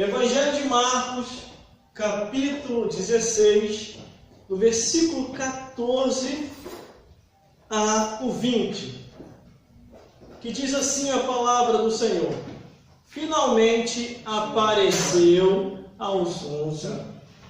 Evangelho de Marcos, capítulo 16, do versículo 14 ao 20, que diz assim a palavra do Senhor: Finalmente apareceu aos 11,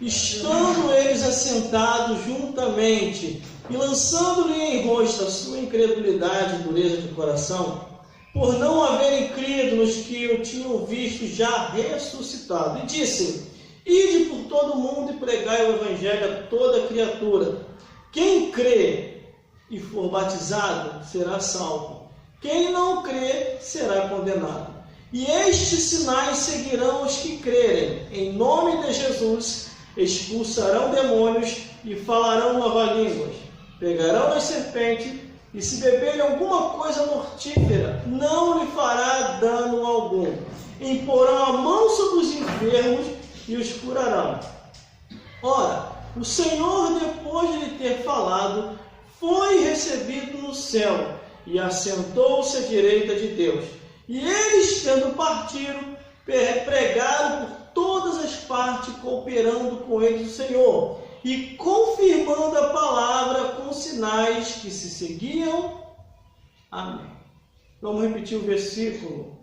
estando eles assentados juntamente, e lançando-lhe em rosto a sua incredulidade e dureza de coração, por não haverem crido nos que o tinham visto já ressuscitado. E disse: Ide por todo o mundo e pregai o evangelho a toda criatura. Quem crê e for batizado será salvo. Quem não crê será condenado. E estes sinais seguirão os que crerem. Em nome de Jesus expulsarão demônios e falarão novas línguas. Pegarão as serpentes, e se beberem alguma coisa mortífera, não lhe fará dano algum. Imporão a mão sobre os enfermos e os curarão. Ora, o Senhor, depois de lhe ter falado, foi recebido no céu e assentou-se à direita de Deus. E eles, tendo partido, pregaram por todas as partes, cooperando com eles o Senhor, e confirmando a palavra com sinais que se seguiam. Amém. Vamos repetir o versículo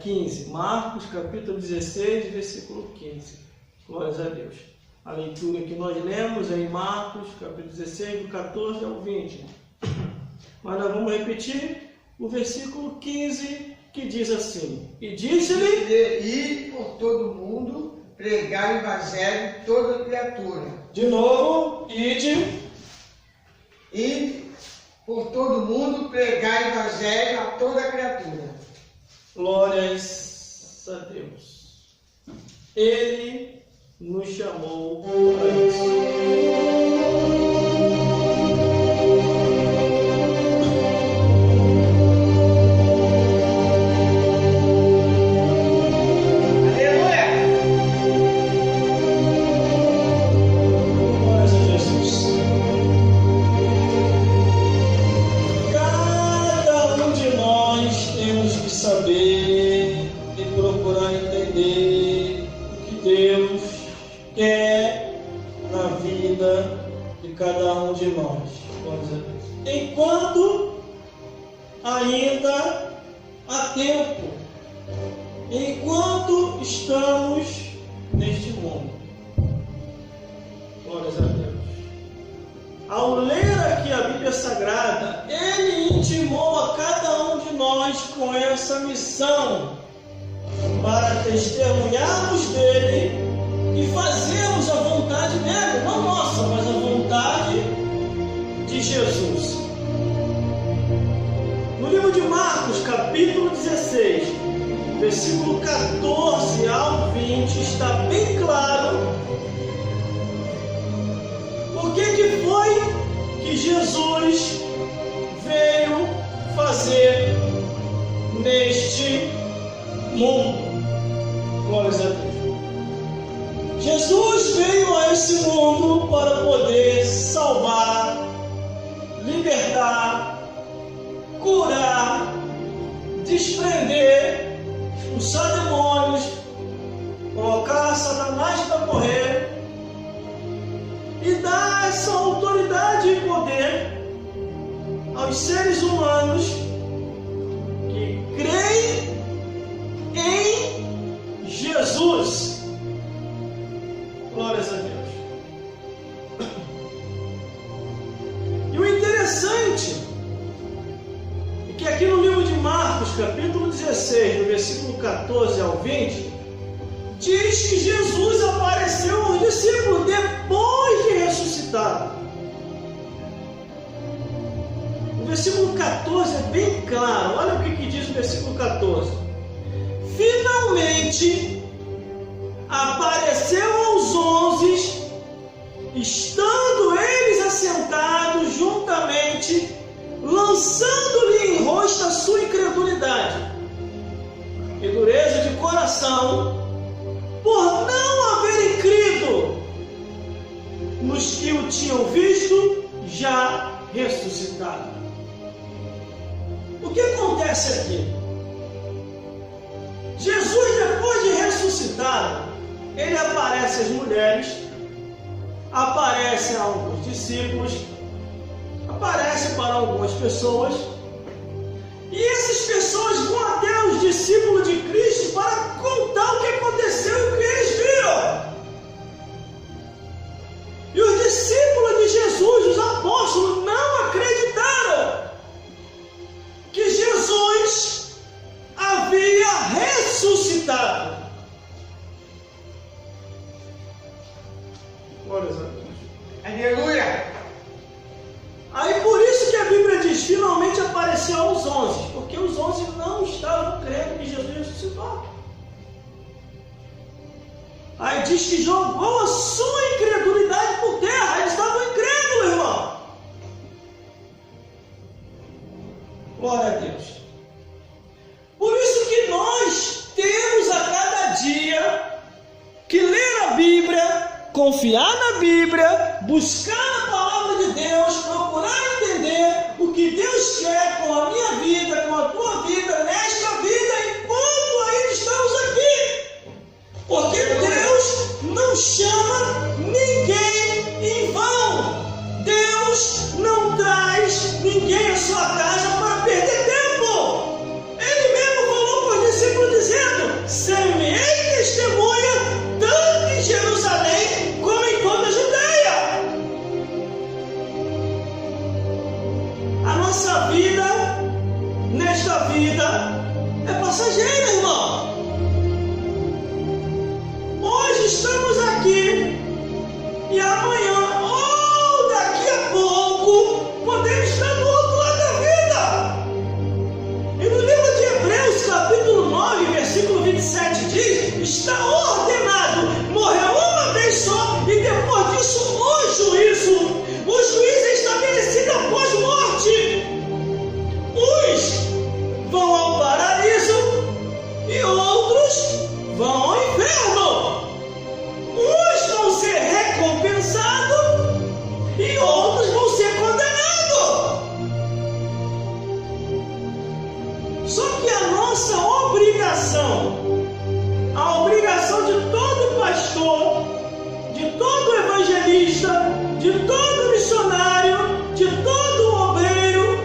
15. Marcos, capítulo 16, versículo 15. Glórias a Deus. A leitura que nós lemos é em Marcos, capítulo 16, do 14 ao 20. Mas nós vamos repetir o versículo 15, que diz assim: E disse-lhe: Ir por todo mundo, pregar o evangelho a toda criatura. De novo, ide. Ir por todo mundo, pregar o evangelho a toda criatura. Glórias a Deus. Ele nos chamou para isso. Cada um de nós, enquanto ainda há tempo, enquanto estamos neste mundo. Glórias a Deus. Ao ler aqui a Bíblia Sagrada, Ele intimou a cada um de nós com essa missão, para testemunharmos dele e fazermos a vontade dele, não nossa, mas a vontade de Jesus. No livro de Marcos, capítulo 16, versículo 14 ao 20, está bem claro o que foi que Jesus veio fazer neste mundo. Glórias a Deus. Jesus veio a esse mundo para poder salvar, libertar, curar, desprender, expulsar demônios, colocar Satanás para correr e dar essa autoridade e poder aos seres humanos que creem em Jesus. Glórias a Deus. E o interessante é que aqui no livro de Marcos, capítulo 16, do versículo 14 ao 20, diz que Jesus apareceu aos discípulos depois de ressuscitado. O versículo 14 é bem claro. Olha o que diz o versículo 14. Finalmente apareceu aos 11, estando eles assentados juntamente, lançando-lhe em rosto a sua incredulidade e dureza de coração, por não haverem crido nos que o tinham visto já ressuscitado. O que acontece aqui? Jesus, depois de ressuscitar, aparece a alguns discípulos, aparece para algumas pessoas, e essas pessoas vão até os discípulos de Cristo para contar o que aconteceu e o que eles viram. E os discípulos de Jesus, os apóstolos, não acreditaram que Jesus havia ressuscitado. Glórias a Deus. Aleluia. Aí por isso que a Bíblia diz, finalmente apareceu aos 11, porque os 11 não estavam crendo que Jesus ressuscitou. Aí diz que jogou a sua incredulidade por terra, eles estavam incrédulos, irmão. Glória a Deus. Por isso que nós temos a cada dia que ler a Bíblia, confiar na Bíblia, buscar a palavra de Deus, procurar entender o que Deus quer com a minha vida, com a tua vida, nesta vida, enquanto ainda estamos aqui. Porque Deus não chama ninguém em vão. Deus não traz ninguém à sua casa para perder tempo. Ele mesmo falou para os discípulos dizendo: semeei testemunha tanto em Jerusalém como em toda a Judeia. A nossa vida, nesta vida, é passageira, irmão. Hoje estamos aqui e amanhã, ou daqui a pouco, podemos estar no outro lado da vida. E no livro de Hebreus, capítulo 9, versículo 27 diz: está ordenado morrer uma vez só e depois disso o juízo. O juízo é estabelecido após morte. Uns vão ao paraíso e outros vão ao inferno. Uns vão ser recompensados e outros vão ser condenados. Só que a nossa obrigação, a obrigação de todo pastor, de todo evangelista, de todo missionário, de todo obreiro,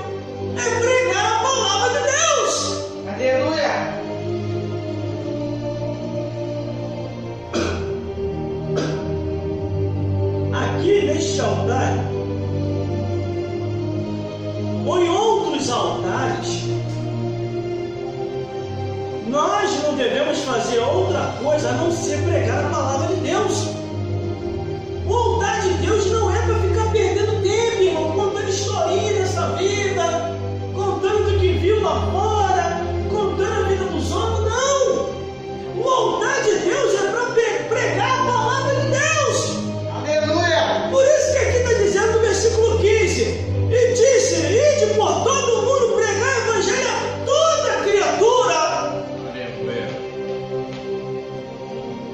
é pregar a palavra de Deus. Aleluia. Aqui neste altar, ou em outros altares, nós não devemos fazer outra coisa a não ser pregar a palavra de Deus. O altar de Deus não é para ficar perdendo tempo, irmão, contando historinha dessa vida, contando do que viu lá fora, contando a vida dos outros. Não! O altar de Deus é para pregar a palavra de Deus. Aleluia. Por isso que aqui está dizendo no versículo 15: e disse: ide por todo mundo pregar o evangelho a toda criatura. Aleluia.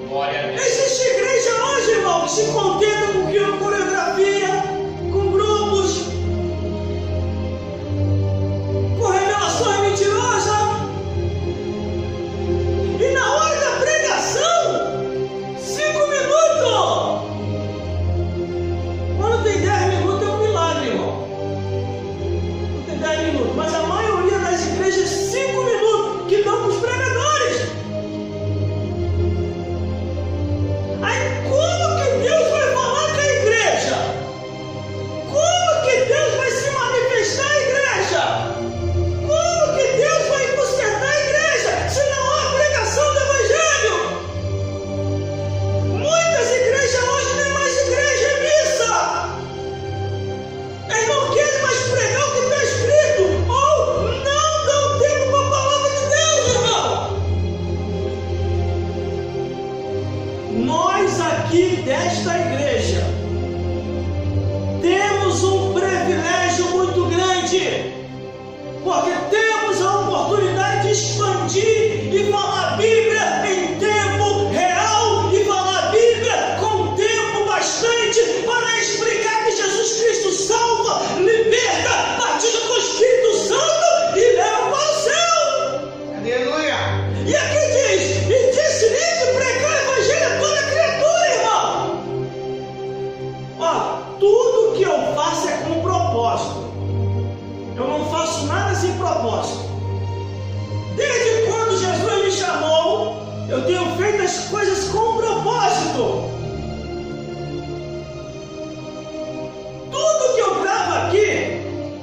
Glória a Deus. Existe igreja hoje, irmão, que se contenta com coreografia, com grupos, com revelações mentirosas. E na hora da pregação, 5 minutos. Quando tem 10 minutos é um milagre, irmão. Não tem 10 minutos, mas a maioria das igrejas 5 minutos que dão para os pregadores. Aí como que Deus vai falar com a igreja? Como que Deus vai se manifestar à igreja? Como que Deus vai consertar a igreja se não há pregação do evangelho? Muitas igrejas hoje nem mais igreja, é missa. Eles não querem mais pregar o que está escrito, ou não dão tempo para a palavra de Deus, irmão. Nós aqui desta igreja temos um privilégio muito grande, porque temos a oportunidade de expandir e falar a Bíblia em tempo real e falar a Bíblia com tempo bastante para explicar que Jesus Cristo salva, liberta, batiza com o Espírito Santo e leva para o céu. Aleluia. E aqui diz: e disse-lhe de pregar o evangelho a toda criatura, irmão. Eu tenho feito as coisas com propósito. Tudo que eu gravo aqui,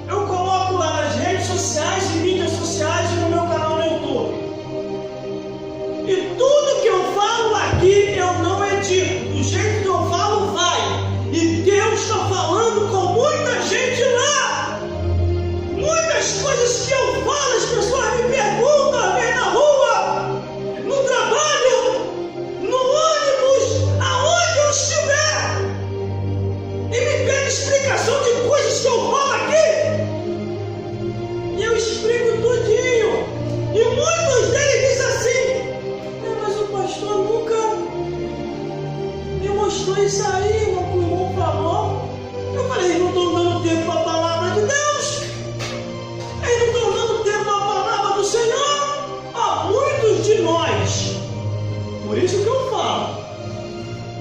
eu coloco lá nas redes sociais e mídias sociais e no meu canal no YouTube. E tudo que eu falo aqui, eu não edito. Do jeito que eu falo, vai. E Deus está falando com muita gente lá. Muitas coisas que eu falo, as pessoas me perguntam, vem na rua, no trabalho, no ônibus, aonde eu estiver. E me pedem explicação de coisas que eu falo aqui. E eu explico tudinho. E muitos deles dizem assim: mas o pastor nunca me mostrou isso aí, o irmão falou. Eu falei: não estou dando tempo para a palavra de Deus. Eles não estão dando tempo para a palavra do Senhor. Há muitos de nós. Por isso que eu falo.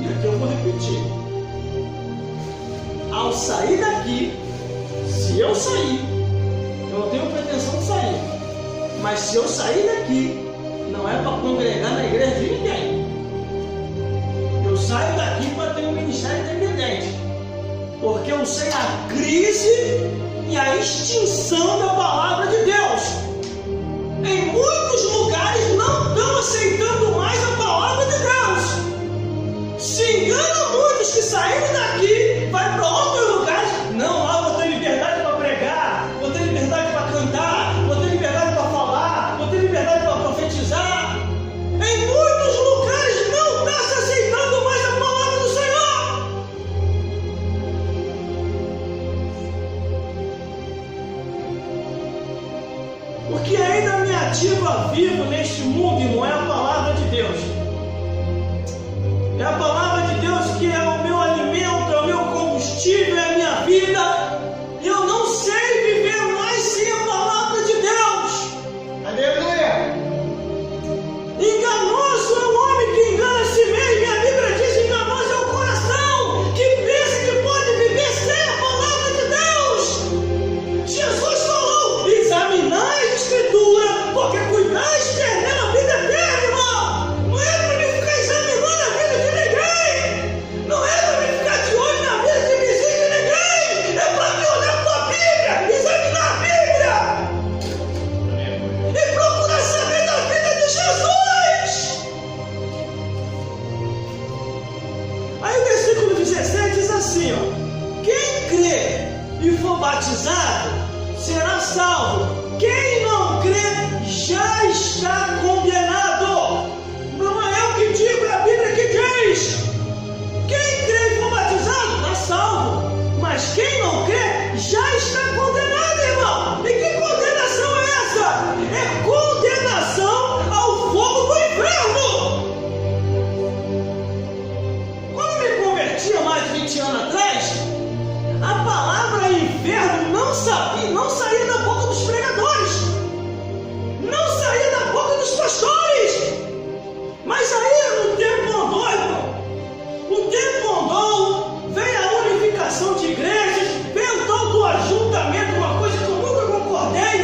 E aqui eu vou repetir. Ao sair daqui, se eu sair, eu não tenho pretensão de sair, mas se eu sair daqui, não é para congregar na igreja de ninguém. Eu saio daqui para ter um ministério independente, porque eu sei a crise e a extinção da palavra de Deus. Em muitos lugares não estão aceitando mais a palavra de Deus. Se enganam muitos que saíram daqui, vai para outros lugares. Não, lá vou ter liberdade para pregar, vou ter liberdade para cantar, vou ter liberdade para falar, vou ter liberdade para profetizar. Em muitos lugares não está se aceitando mais a palavra do Senhor. O que ainda me ativa vivo neste mundo, irmão, é a palavra de Deus. É a palavra de Deus que é o meu alimento, é o meu combustível, é a minha vida. E eu não sei viver mais sem a palavra de Deus. Aleluia! Enganoso é o homem que engana a si mesmo. E a Bíblia diz: enganoso é o coração que pensa que pode viver sem a palavra de Deus. Jesus falou: examinai a Escritura, porque cuidais de eterna a vida eterna, irmão. Não é para mim ficar examinando a vida de ninguém. Não é para mim ficar de olho na vida de vizinho de ninguém. É para mim olhar para a Bíblia, examinar a Bíblia e procurar saber da vida de Jesus. Aí o versículo 17 diz assim, ó: quem crê e for batizado será salvo. Quem não crê já está condenado. Não é eu que digo, é a Bíblia que diz. Quem crê e for batizado está salvo. Mas quem não crê já está condenado, irmão. E que condenação é essa? É condenação ao fogo do inferno. Quando eu me converti há mais de 20 anos atrás, a palavra inferno não saía da boca dos pregadores, não saía da boca dos pastores. Mas aí o tempo andou, irmão. O tempo andou, veio a unificação de igrejas, veio o tal do ajuntamento, uma coisa que eu nunca concordei,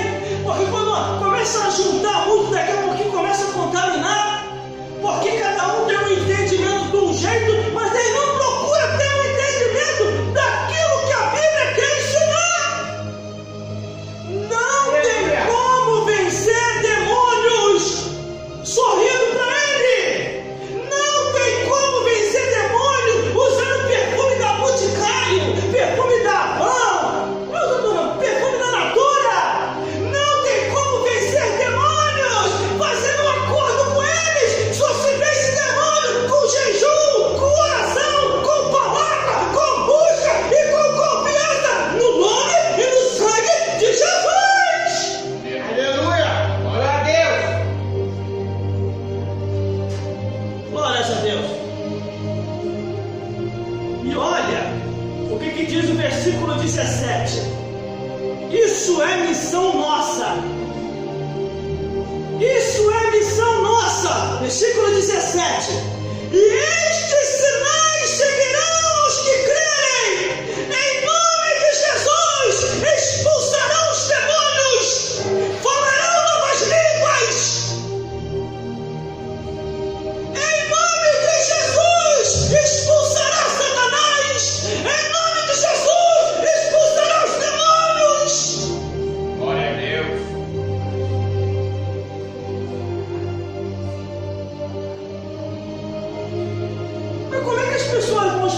porque quando começa a juntar muito, daqui a pouquinho começa a contaminar, porque cada um tem um entendimento de um jeito, mas ele não procura ter um entendimento daquilo que a Bíblia quer ensinar. Não tem como vencer demônios sorrindo para ele. Não tem como vencer demônios usando perfume da Boticário, perfume da Havan, perfume da Natura. Não tem como vencer demônios fazendo um acordo com eles. Só se vence demônio com jejum, com oração, com palavra, com busca e com confiança no nome e no sangue de Jesus. Aleluia! Glória a Deus! Glórias a Deus. E olha o que diz o versículo 17. Isso é missão nossa. Isso é missão nossa. Versículo 17. E estes sinais seguirão os que crerem. Em nome de Jesus expulsarão os demônios, falarão novas línguas.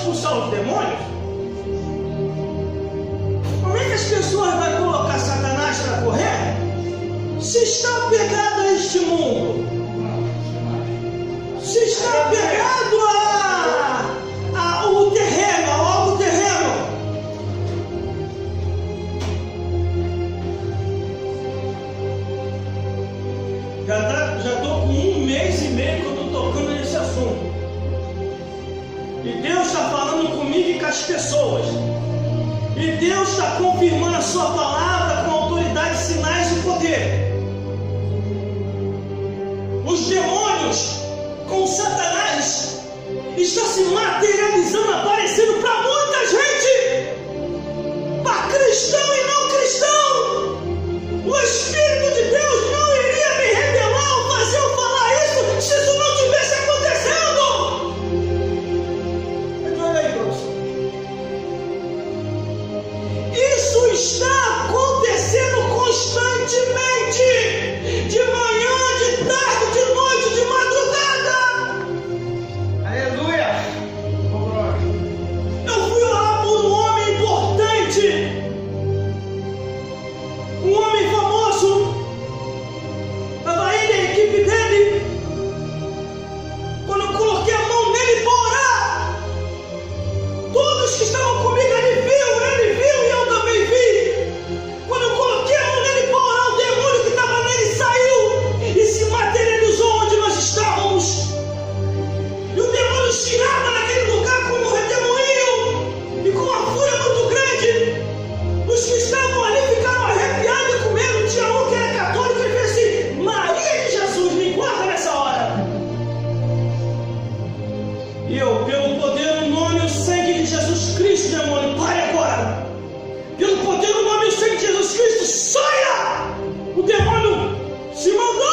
expulsar os demônios, como é que as pessoas vão colocar Satanás para correr se está apegado a este mundo? Se está apegado ao terreno, ao algo terreno. Já estou com 1 mês e meio que eu estou tocando nesse assunto. E Deus está falando comigo e com as pessoas. E Deus está confirmando a sua palavra com autoridade, sinais e poder. Os demônios com Satanás está se materializando, aparecendo para muita gente, para cristão e não cristão. O Espírito de Deus não iria me revelar ou fazer eu falar isso se isso não estivesse acontecendo. Mas olha aí, professor. Isso está acontecendo constantemente, de manhã, de tarde, de noite, de madrugada. Aleluia! Eu fui orar por um homem importante, um homem famoso. Estava ele e a equipe dele. Quando eu coloquei a mão nele para orar, todos que estavam comigo, ele viu e eu também vi. Quando eu coloquei a mão nele para orar, o demônio que estava nele saiu e se materializou onde nós estávamos. E o demônio girava naquele lugar como um redemoinho e com uma fúria muito grande. Os que estavam ali ficaram arrepiados e com medo. Tinha um que era católico e fez assim: Maria de Jesus, me guarda nessa hora. E eu, pelo poder, no nome e o sangue de Jesus Cristo, demônio, pare agora. Pelo poder, no nome e o sangue de Jesus Cristo, saia! O demônio se mandou.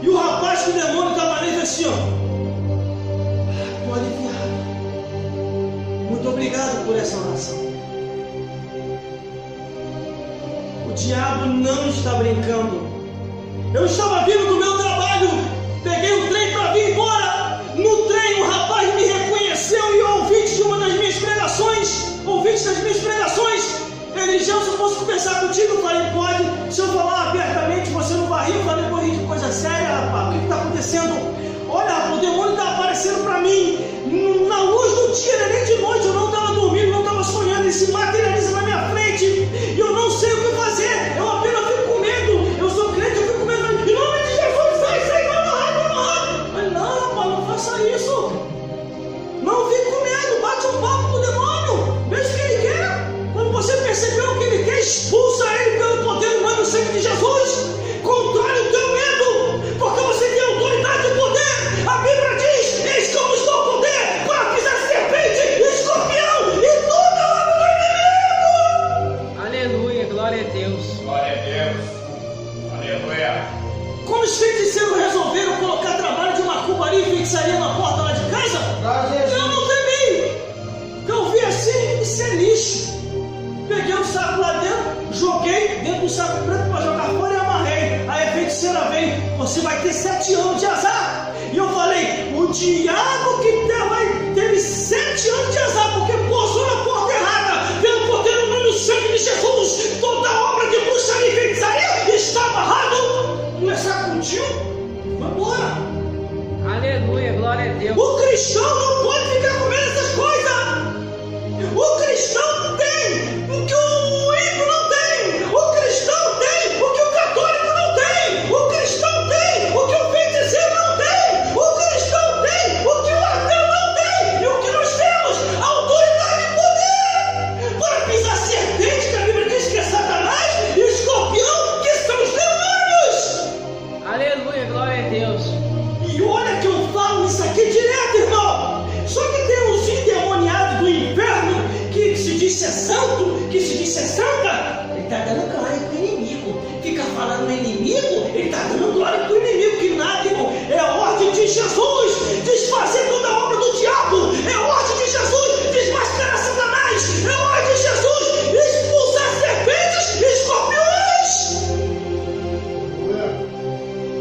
E o rapaz que o demônio estava ali fez assim, ó: estou aliviado. Muito obrigado por essa oração. O diabo não está brincando. Eu estava vindo do meu trabalho, peguei o trem para vir embora. No trem, um rapaz me reconheceu e ouvinte de uma das minhas pregações, ele: Gel, se eu posso conversar contigo? Eu falei: pode. Se eu falar abertamente, você não vai rir? Eu falei: vou rir de coisa séria, rapaz. O que está acontecendo? Olha, rapaz, o demônio está aparecendo para mim na luz do dia, não é nem de noite. Eu não estava dormindo, não estava sonhando. Ele se materializa na minha frente e eu não sei o que fazer. Eu apenas fico com medo. Eu sou crente, eu fico com medo. Em nome de Jesus, sai, vai morrer. Mas não, rapaz, não faça isso. Não fique com medo, bate um papo com o demônio, veja o que ele quer. Quando você perceber o que ele quer, expulsa ele pelo poder do nome do sangue de Jesus. Controle o teu medo, porque você tem autoridade e poder. A Bíblia diz: eis que eu vos dou poder para pisar serpente, escorpião e toda obra do inimigo. Aleluia, glória a Deus. Glória a Deus. Aleluia. Como os feiticeiros resolveram colocar trabalho de macumbaria e feitiçaria na porta lá de casa, eu não temi. Eu vi assim: isso é lixo. Peguei o saco lá dentro, joguei dentro do saco preto para jogar fora e amarrei. Aí a feiticeira veio: você vai ter 7 anos de azar. E eu falei: o diabo que teve 7 anos de azar, porque pousou na porta errada. Pelo poder do nome do sangue de Jesus, toda obra de bruxaria e feitiçaria está amarrado. Começar contigo? Vai embora. Aleluia, glória a Deus. O cristão não pode ficar comendo essas coisas. O cristão tem o que o ímpio não tem. O cristão tem o que o católico não tem. O cristão tem o que o feiticeiro não tem. O cristão tem o que o ateu não tem. E o que nós temos? Autoridade e poder para pisar serpente, que a Bíblia diz que é Satanás, e escorpião, que são os demônios. Aleluia, glória a Deus. E olha que eu falo isso aqui direto, irmão. Só que tem uns endemoniados do inferno que se diz ser santo, que se diz ser santa. Ele está dando glória para o inimigo. Fica falando no inimigo, ele está dando glória para o inimigo. Que nada, irmão. É a ordem de Jesus desfazer toda a obra do diabo. É a ordem de Jesus desmascarar Satanás. É a ordem de Jesus expulsar serpentes e escorpiões.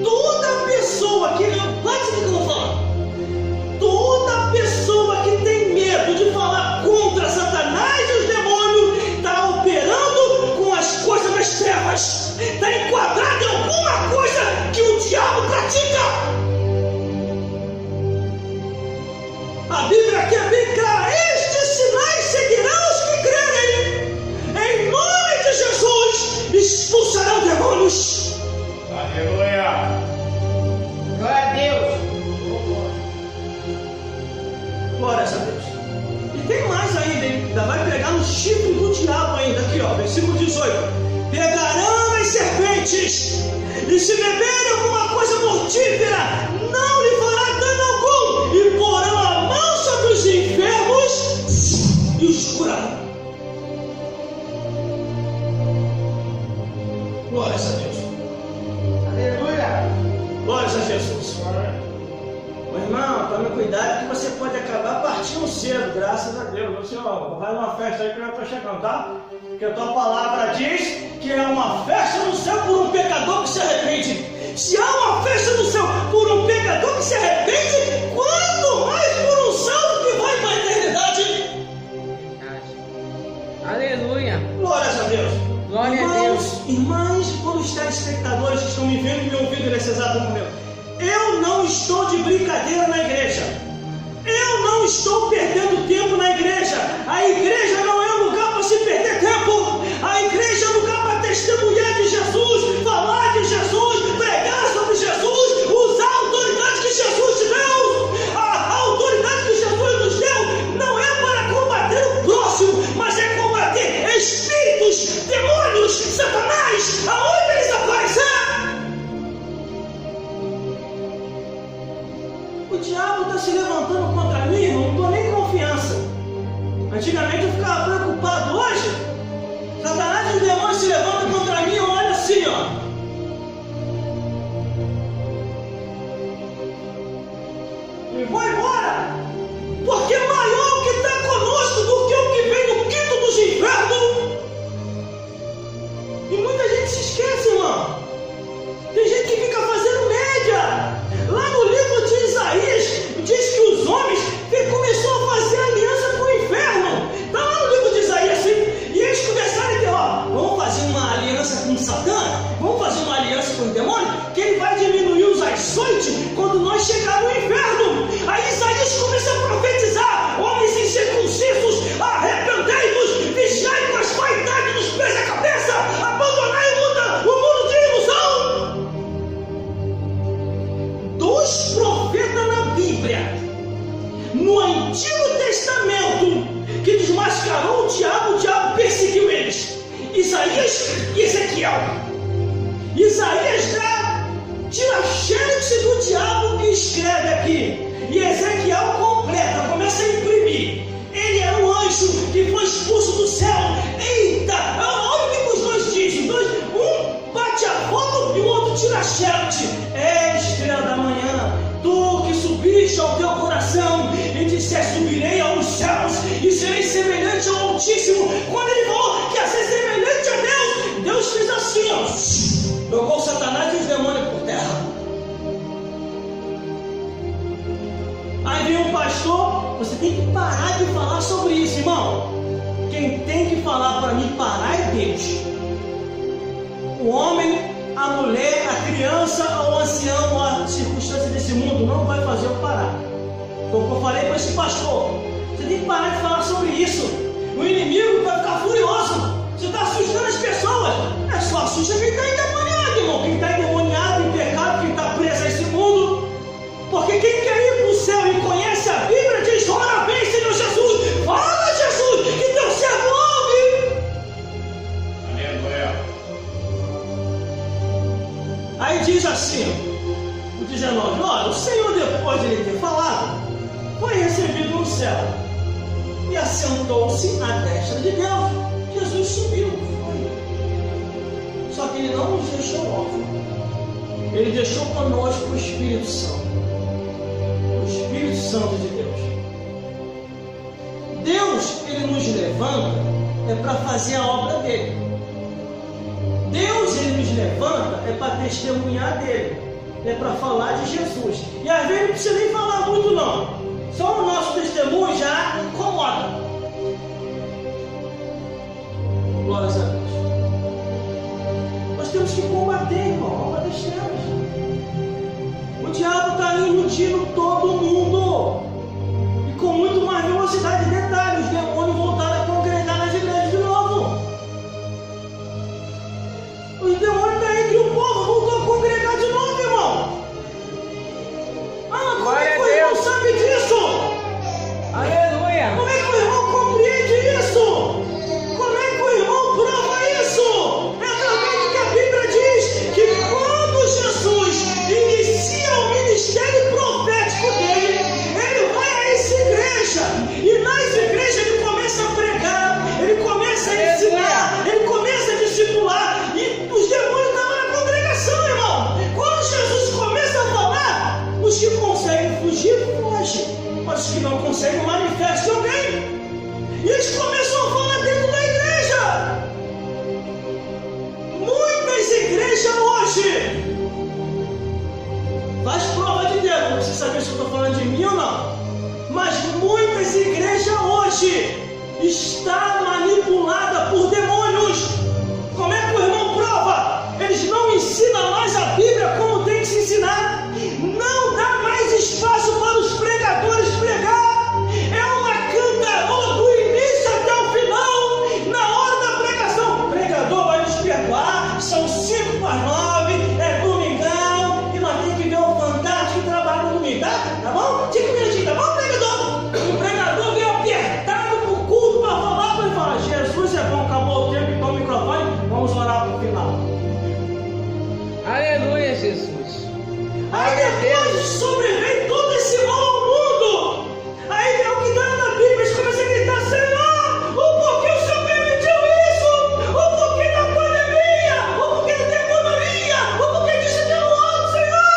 Toda pessoa que... Pode ser que eu vou falar. Toda pessoa que ainda, aqui ó, versículo 18: pegarão as serpentes, e se beberem alguma coisa mortífera, não lhe fará dano algum, e porão a mão sobre os enfermos e os curarão. Glórias a Deus. Aleluia. Glórias a Jesus. Meu irmão, tome cuidado que você pode acabar partindo cedo, graças a Deus. Você vai numa festa aí que eu já estou chegando, tá? Porque a tua palavra diz que é uma festa no céu por um pecador que se arrepende. Se há uma festa no céu por um pecador que se arrepende, quanto mais por um salvo que vai para a eternidade. Aleluia. Glórias a Deus. Glória irmãos, a Deus. Irmãs e todos os telespectadores que estão me vendo e me ouvindo nesse exato momento. Eu não estou de brincadeira na igreja. Eu não estou perdendo tempo na igreja. A igreja não é um lugar para se perder tempo. A igreja é um lugar para testemunhar de Jesus, falar de Jesus, pregar sobre Jesus, usar a autoridade que Jesus te deu. A autoridade que Jesus nos deu não é para combater o próximo, mas é combater espíritos, demônios, Satanás, aonde eles aparecerem. O diabo está se levantando contra mim, irmão, não estou nem confiança. Antigamente eu ficava preocupado, hoje Satanás e os demônios se levantam contra mim, olha assim, ó. E vou embora, porque maior o que está conosco do que o que vem do quinto dos infernos. E muita gente se esquece, irmão. Tem gente que fica fazendo média. Lá no livro de Isaías, diz que os homens começaram a fazer aliança com o inferno. Está lá no livro de Isaías, assim. E eles começaram a dizer, ó, vamos fazer uma aliança com Satã, vamos fazer uma aliança com o demônio, que ele vai diminuir os açoites quando nós chegarmos no inferno. Aí Isaías começa a profetizar, homens incircuncisos, arrependei-vos, vigiai com as vaidades dos pés da cabeça, abandonai o mundo de ilusão. Dos profetas na Bíblia, no Antigo Testamento, que desmascarou o diabo perseguiu eles. Isaías e Ezequiel. Isaías tira a xerox do diabo e escreve aqui. E Ezequiel completa, começa a imprimir. Ele era um anjo que foi expulso do céu. Eita, olha o que os dois dizem. Um bate a foto e o outro tira a xerox. É estrela da manhã, tu que subiste ao teu coração e disseste, subirei aos céus e serei semelhante ao Altíssimo. Quando ele falou que ia ser semelhante a Deus, Deus fez assim, ó, jogou Satanás e os demônios por terra. Aí vem um pastor, você tem que parar de falar sobre isso, irmão. Quem tem que falar para mim parar é Deus. O homem, a mulher, a criança, o ancião, a circunstância desse mundo não vai fazer eu parar. Foi o que eu falei para esse pastor. Você tem que parar de falar sobre isso. O inimigo vai ficar furioso. Você está assustando as pessoas. É só assusta quem está endemoniado, irmão. Quem está endemoniado, em pecado, quem está preso a esse mundo. Porque quem quer ir para o céu e conhece a Bíblia diz, ora vem, Senhor Jesus. Fala, Jesus, que teu servo ouve. Aleluia. Aí diz assim, o 19, olha, o Senhor depois de ele ter falado, foi recebido no céu e assentou-se à destra de Deus. Jesus subiu, foi. Só que ele não nos deixou órfãos. Ele deixou conosco o Espírito Santo. O Espírito Santo de Deus. Deus, ele nos levanta é para fazer a obra dele. Deus, ele nos levanta é para testemunhar dele, é para falar de Jesus. E às vezes não precisa nem falar muito não, só o nosso testemunho já incomoda. Glórias a Deus. Nós temos que combater, irmão, combater as trevas. O diabo está iludindo todo mundo, e com muito mais velocidade. De detalhe, os demônios voltaram a congregar nas igrejas de novo. Os demônios estão entre o povo, voltou a congregar de novo, irmão. Ah, como é que o irmão sabe disso? Aleluia. Como é que o irmão compreende isso? Como é que o irmão bandido foge, mas os que não conseguem manifestem alguém. E eles começam a falar dentro da igreja. Muitas igrejas hoje, faz prova de Deus, não precisa saber se eu estou falando de mim ou não, mas muitas igrejas hoje está manipulada por demônios. Como é que o irmão prova? Eles não ensinam mais a Bíblia como tem que se ensinar. Não dá mais espaço para os pregadores pregar. É uma cantarola do início até o final. Na hora da pregação, o pregador vai nos perdoar. São 8:55, é domingão, e nós temos que ver o fantástico trabalho no domingo, tá bom? 5 minutinhos, tá bom, pregador? O pregador veio apertado pro culto para falar, para ele falar: Jesus é bom, acabou o tempo, então o microfone, vamos orar pro final. Aleluia, Jesus. Aí depois sobrevém todo esse mal ao mundo. Aí é o que está na Bíblia, eles começam a gritar: Senhor, o porquê o Senhor permitiu isso? O porquê da pandemia? O porquê da economia? O porquê disso e daquilo outro, Senhor?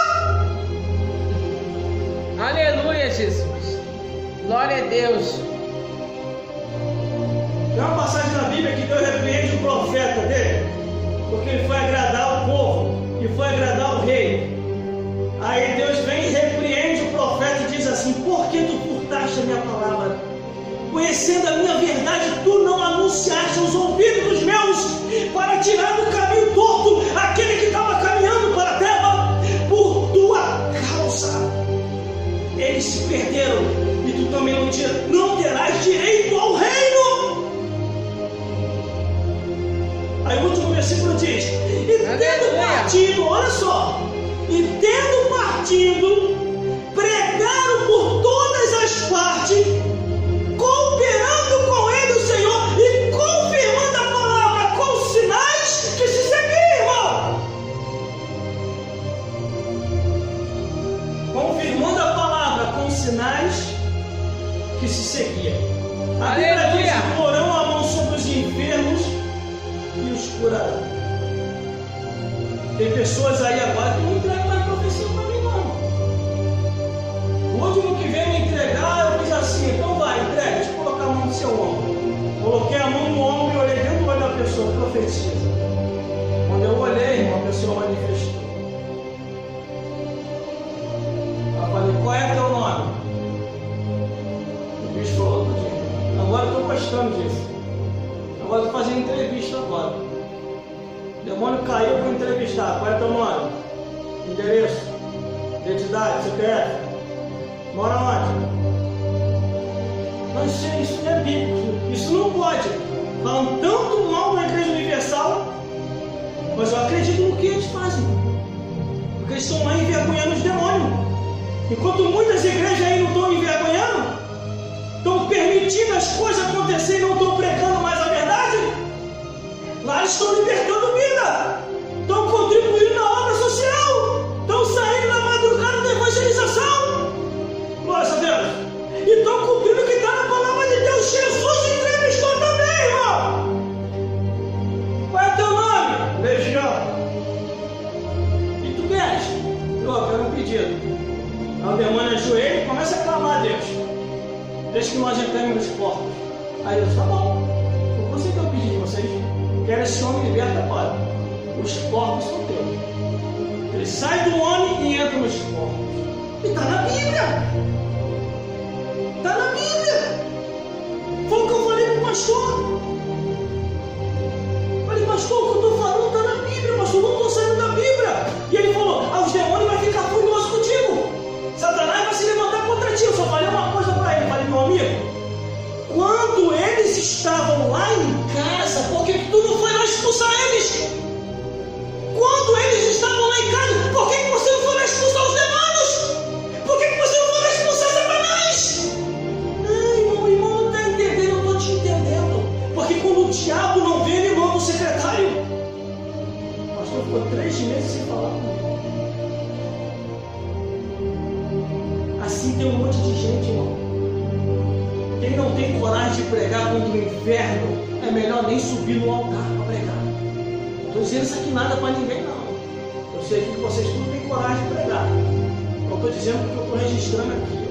Aleluia, Jesus. Glória a Deus. Tem uma passagem na Bíblia que Deus repreende o profeta dele, porque ele foi agradar o povo e foi agradar o rei. Aí Deus vem e repreende o profeta e diz assim: por que tu furtaste a minha palavra? Conhecendo a minha verdade, tu não anunciaste aos ouvidos dos meus, para tirar do caminho torto aquele que estava caminhando para a terra. Por tua causa eles se perderam, e tu também não terás direito ao reino. Aí o último versículo diz: e tendo partido, olha só, e tendo partido, pregaram por todas as partes, cooperando com ele o Senhor e confirmando a palavra com sinais que se seguiam. Confirmando a palavra com sinais que se seguiam. A Bíblia diz que porão a mão sobre os enfermos e os curarão. Tem pessoas aí agora que não entregam mais profecia para mim, não. O último que veio me entregar, eu fiz assim: então vai, entrega, deixa eu colocar a mão no seu ombro. Coloquei a mão no ombro e olhei dentro do olho da pessoa: profetiza. Quando eu olhei, irmão, a pessoa manifestou. Eu falei: qual é teu nome? O bicho falou tudinho. Agora eu estou gostando disso. Agora eu estou fazendo entrevista agora. O demônio caiu para entrevistar. Qual é teu nome? Endereço? Identidade? CPF? Mora onde? Não sei, isso não é bíblico. Isso não pode. Falam tanto mal da Igreja Universal, mas eu acredito no que eles fazem. Porque eles estão lá envergonhando os demônios. Enquanto muitas igrejas aí não estão envergonhando, estão permitindo as coisas acontecerem e não estão pregando mais a verdade, lá eles estão libertando vida, estão contribuindo na obra social, estão saindo na madrugada da evangelização. Glória a Deus. E estão cumprindo o que está na palavra de Deus. Jesus entrevistou também, irmão. Qual é teu nome? Legião. E tu queres? Eu quero um pedido. Aí o demônio ajoelha e começa a clamar a Deus: deixa que nós entremos nos portos. Aí Deus: tá bom, eu consegui o pedido de vocês. Quero esse homem liberto agora. Os porcos são teus. Ele sai do homem e entra nos porcos. E está na Bíblia. Está na Bíblia. Foi o que eu falei para o pastor. Falei: pastor, o que eu estou falando está na Bíblia, pastor. Eu não estou saindo da Bíblia. E ele falou: os demônios vão ficar furiosos contigo. Satanás vai se levantar contra ti. Eu só falei uma coisa para ele. Falei: meu amigo, quando eles estavam lá em casa, por que tu não foi lá expulsar eles? Quando eles estavam lá em casa, por que você não foi lá expulsar os demônios? Por que você não foi lá expulsar Satanás? Ai, irmão não está entendendo, eu estou te entendendo. Porque quando o diabo não vê, ele manda o secretário. O pastor ficou 3 meses sem falar comigo. Assim tem um monte de gente, irmão. Quem não tem coragem de pregar contra o inferno, é melhor nem subir no altar para pregar. Não estou dizendo isso aqui nada para ninguém, não. Eu sei que vocês não têm coragem de pregar. Eu estou dizendo porque eu estou registrando aqui.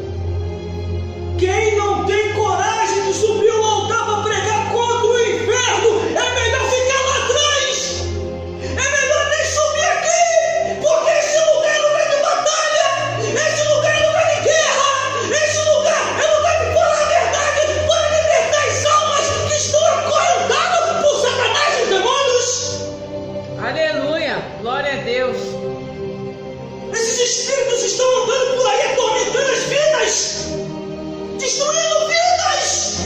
Quem não tem coragem de subir ao altar para pregar contra o inferno, é melhor ficar lá atrás. É melhor nem subir aqui, porque esse lugar é lugar de batalha, esse lugar é lugar de guerra, esse lugar é lugar de falar a verdade para libertar as almas que estão acorrentadas por Satanás e os demônios. Aleluia. Glória a Deus. Esses espíritos estão andando por aí atormentando as vidas, destruindo vidas.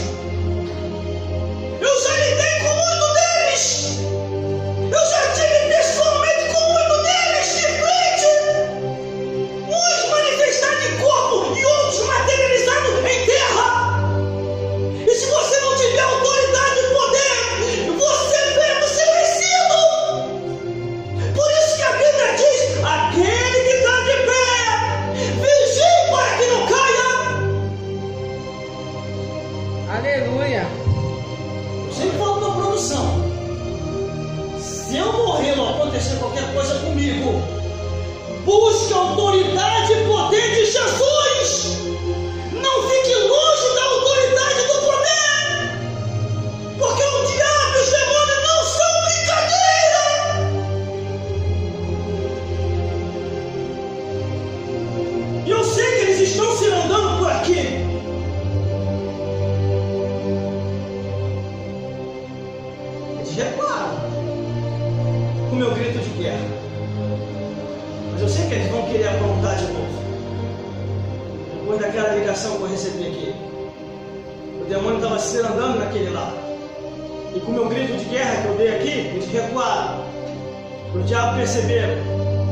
Eu já lidei com muito deles. Eu já tive pessoalmente com muito deles de frente. Uns manifestados em corpo e outros materializados em terra. E se você não tiver autoridade e poder, você vai ser vencido. Por isso que a Bíblia diz: aquele que está de pé, vigie para que não caia. Aleluia. Eu sempre falo para a produção: se eu morrer ou acontecer qualquer coisa comigo, busque a autoridade e poder de Jesus. Não fique longe da autoridade do poder, porque o diabo e os demônios não são brincadeira. E eu sei que eles estão se andando por aqui. Reparo com o meu grito de guerra, mas eu sei que eles vão querer aprontar de novo. Depois daquela ligação que eu recebi aqui, o demônio estava se andando naquele lado, e com o meu grito de guerra que eu dei aqui, eles recuaram. O diabo percebeu,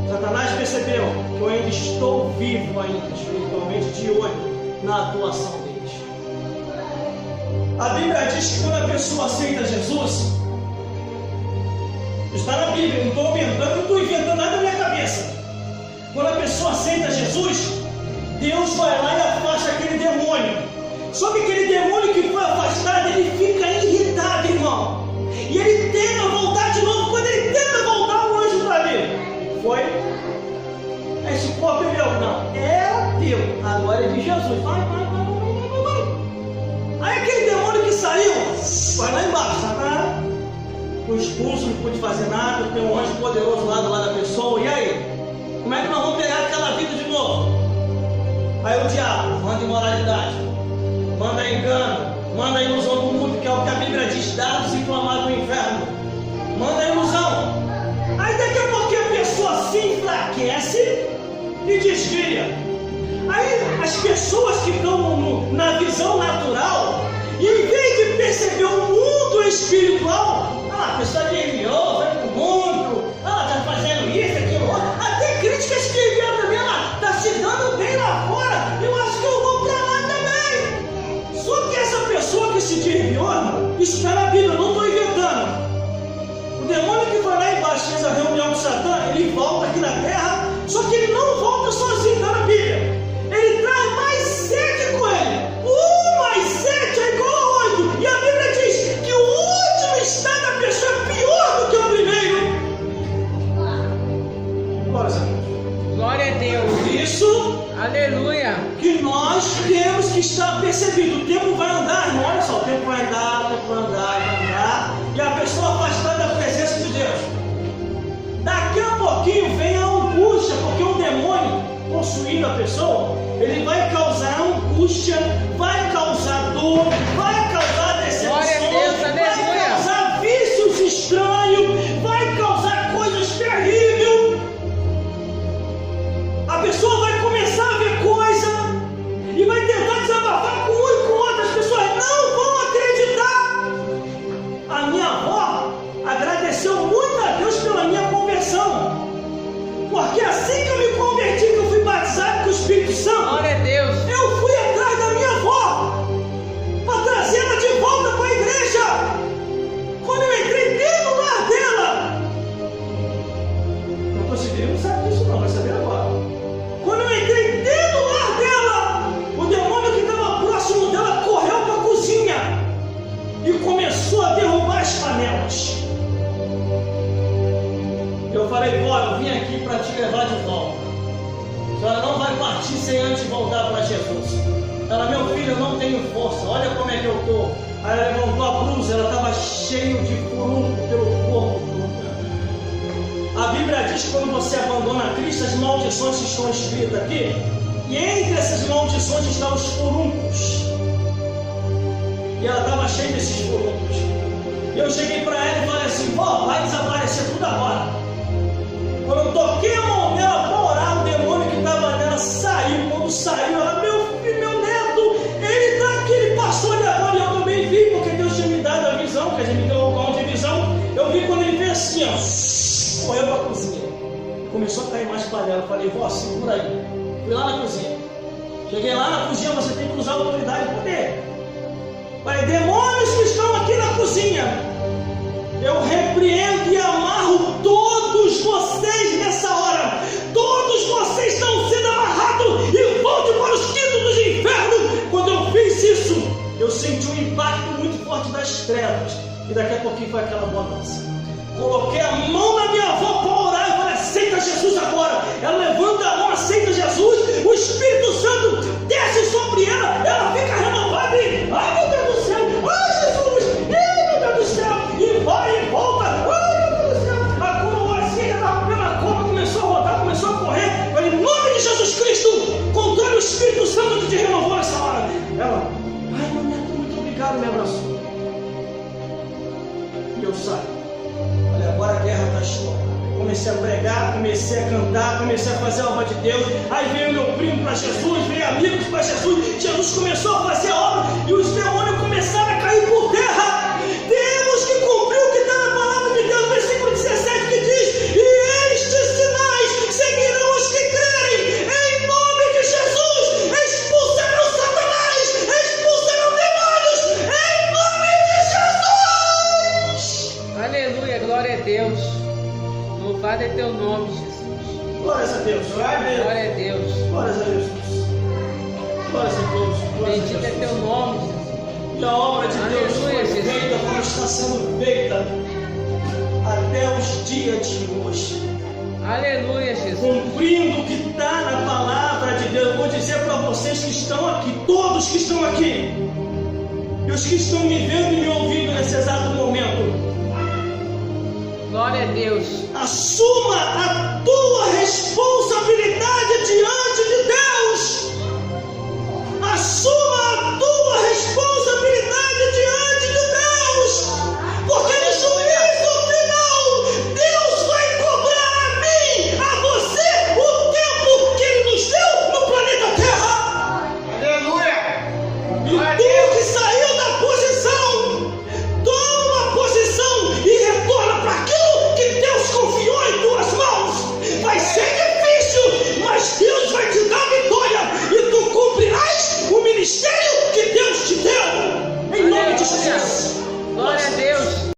Satanás percebeu que eu ainda estou vivo ainda, espiritualmente, de olho na atuação deles. A Bíblia diz que quando a pessoa aceita Jesus, está na Bíblia, não estou aumentando, não estou inventando nada na minha cabeça. Quando a pessoa aceita Jesus, Deus vai lá e afasta aquele demônio. Só que aquele demônio que foi afastado, ele fica irritado, irmão. E ele tenta voltar de novo. Quando ele tenta voltar, o anjo para mim: foi? Esse corpo é meu? Não, é teu. Agora é de Jesus. Vai. Aí aquele demônio que saiu, vai lá embaixo, tá? Fui expulso, não pude fazer nada, tem um anjo poderoso lá do lado da pessoa, e aí? Como é que nós vamos pegar aquela vida de novo? Aí o diabo manda imoralidade, manda engano, manda ilusão do mundo, que é o que a Bíblia diz: dados inflamados do inferno, manda ilusão. Aí daqui a pouco a pessoa se enfraquece e desvia. Aí as pessoas que estão na visão natural, e em vez de perceber o mundo espiritual, a pessoa desviou, vai pro mundo, tá fazendo isso, aquilo, até críticas que vieram também, tá se dando bem lá fora, eu acho que eu vou pra lá também. Só que essa pessoa que se desviou, isso está na Bíblia, eu não estou inventando. O demônio que foi lá embaixo, fez a reunião com Satã, ele volta aqui na terra, só que ele não volta sozinho, está na Bíblia. Ele traz mais 7 com ele. Mais 7 é igual a 8. E a Bíblia diz que o último estado da pessoa é pior do que o primeiro. Glória a Deus. Glória a Deus. Por isso, aleluia, que nós temos que estar percebido. O tempo vai andar, irmão. Olha só, o tempo vai andar, vai andar. E a pessoa afastada da presença de Deus. Daqui a pouquinho vem a angústia, porque o demônio possuindo a pessoa, ele vai causar angústia, vai causar dor, vai causar decepção, vai causar vícios estranhos, vai causar coisas terríveis. A pessoa vai começar a ver coisa e vai tentar desabafar com um e com outro. As pessoas não vão acreditar. A minha avó agradeceu muito a Deus pela minha conversão, porque assim que eu me converti, que eu fui batizado com o Espírito Santo, glória a Deus, Jesus. Ela, meu filho, eu não tenho força, olha como é que eu estou. Aí ela levantou a blusa, ela estava cheia de furúnculo pelo corpo todo. A Bíblia diz que quando você abandona Cristo, as maldições que estão escritas aqui, e entre essas maldições estão os furúnculos. E ela estava cheia desses furúnculos. Eu cheguei para ela e falei assim: vó, vai desaparecer tudo agora. Quando eu toquei a mão dela para orar, o demônio que estava nela saiu. Quando saiu, ela, meu filho, meu neto, ele está aqui, ele passou ali agora. E eu também vi, porque Deus tinha me dado a visão, quer dizer, me deu o dom de visão. Eu vi quando ele veio assim, ó, correu para a cozinha. Começou a cair mais panela. Eu falei: vó, segura aí. Fui lá na cozinha. Cheguei lá na cozinha, você tem que usar autoridade e poder. Falei: demônios que estão aqui na cozinha, eu repreendo e amarro todos vocês nessa hora. Todos vocês estão sendo amarrados e volte para os quintos dos infernos. Quando eu fiz isso, eu senti um impacto muito forte das trevas. E daqui a pouquinho foi aquela bonança. Coloquei a mão na minha avó para orar e falei: aceita Jesus agora. Ela levanta a mão, aceita Jesus. O Espírito Santo desce sobre ela. Ela fica renovada e, ai meu Deus do céu, ai Jesus, ai meu Deus do céu. E vai e volta, ai meu Deus do céu. A coroazinha estava pela coma, começou a rodar, começou a correr. Eu falei: em nome de Jesus Cristo, contrário ao Espírito Santo que te renovou nessa hora. Ela, ai meu neto, muito obrigado, me abraçou. E eu saio. Olha, agora a guerra está estourada. Comecei a pregar, comecei a cantar, comecei a fazer a obra de Deus. Aí veio meu primo para Jesus, veio amigos para Jesus. Jesus começou a fazer a obra e os demônios começaram a cair por terra. Temos que cumprir o que está na palavra de Deus, versículo 17, que diz: e estes sinais seguirão os que crerem. Em nome de Jesus, expulsarão Satanás, expulsarão demônios. Em nome de Jesus. Aleluia, glória a Deus. Louvado é teu nome, Jesus. Glórias a Deus. Glória a Deus. Glórias a Jesus. Glórias a Deus. Bendito é teu nome, Jesus. E a obra de Deus Aleluia, foi Jesus. feita como está sendo feita até os dias de hoje. Aleluia, Jesus. Cumprindo o que está na palavra de Deus. Eu vou dizer para vocês que estão aqui, todos que estão aqui, e os que estão me vendo e me ouvindo nesse exato momento, Glória a Deus. assuma a tua responsabilidade